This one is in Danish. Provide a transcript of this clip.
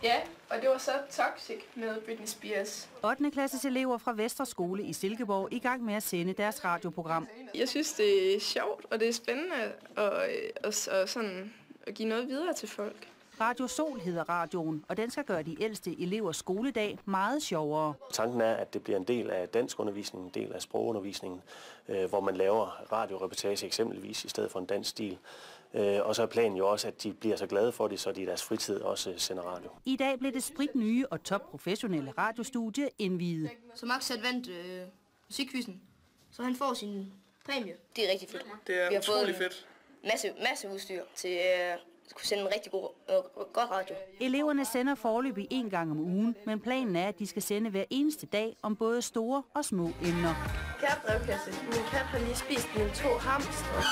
Ja, og det var så Toxic med Britney Spears. 8. klasses elever fra Vestre Skole i Silkeborg i gang med at sende deres radioprogram. Jeg synes, det er sjovt, og det er spændende at give noget videre til folk. Radio Sol hedder radioen, og den skal gøre de ældste elevers skoledag meget sjovere. Tanken er, at det bliver en del af danskundervisningen, en del af sprogundervisningen, hvor man laver radioreportage eksempelvis i stedet for en dansk stil. Og så er planen jo også, at de bliver så glade for det, så de i deres fritid også sender radio. I dag blev det spritnye og topprofessionelle radiostudie indviet. Så Max vandt musikquizzen, så han får sin præmie. Det er rigtig fedt. Det er utrolig fedt. Masse udstyr til at kunne sende en rigtig god radio. Eleverne sender foreløbig 1 gang om ugen, men planen er, at de skal sende hver eneste dag om både store og små emner. Kære brevkasse, min kat har lige spist mine 2 hamstre.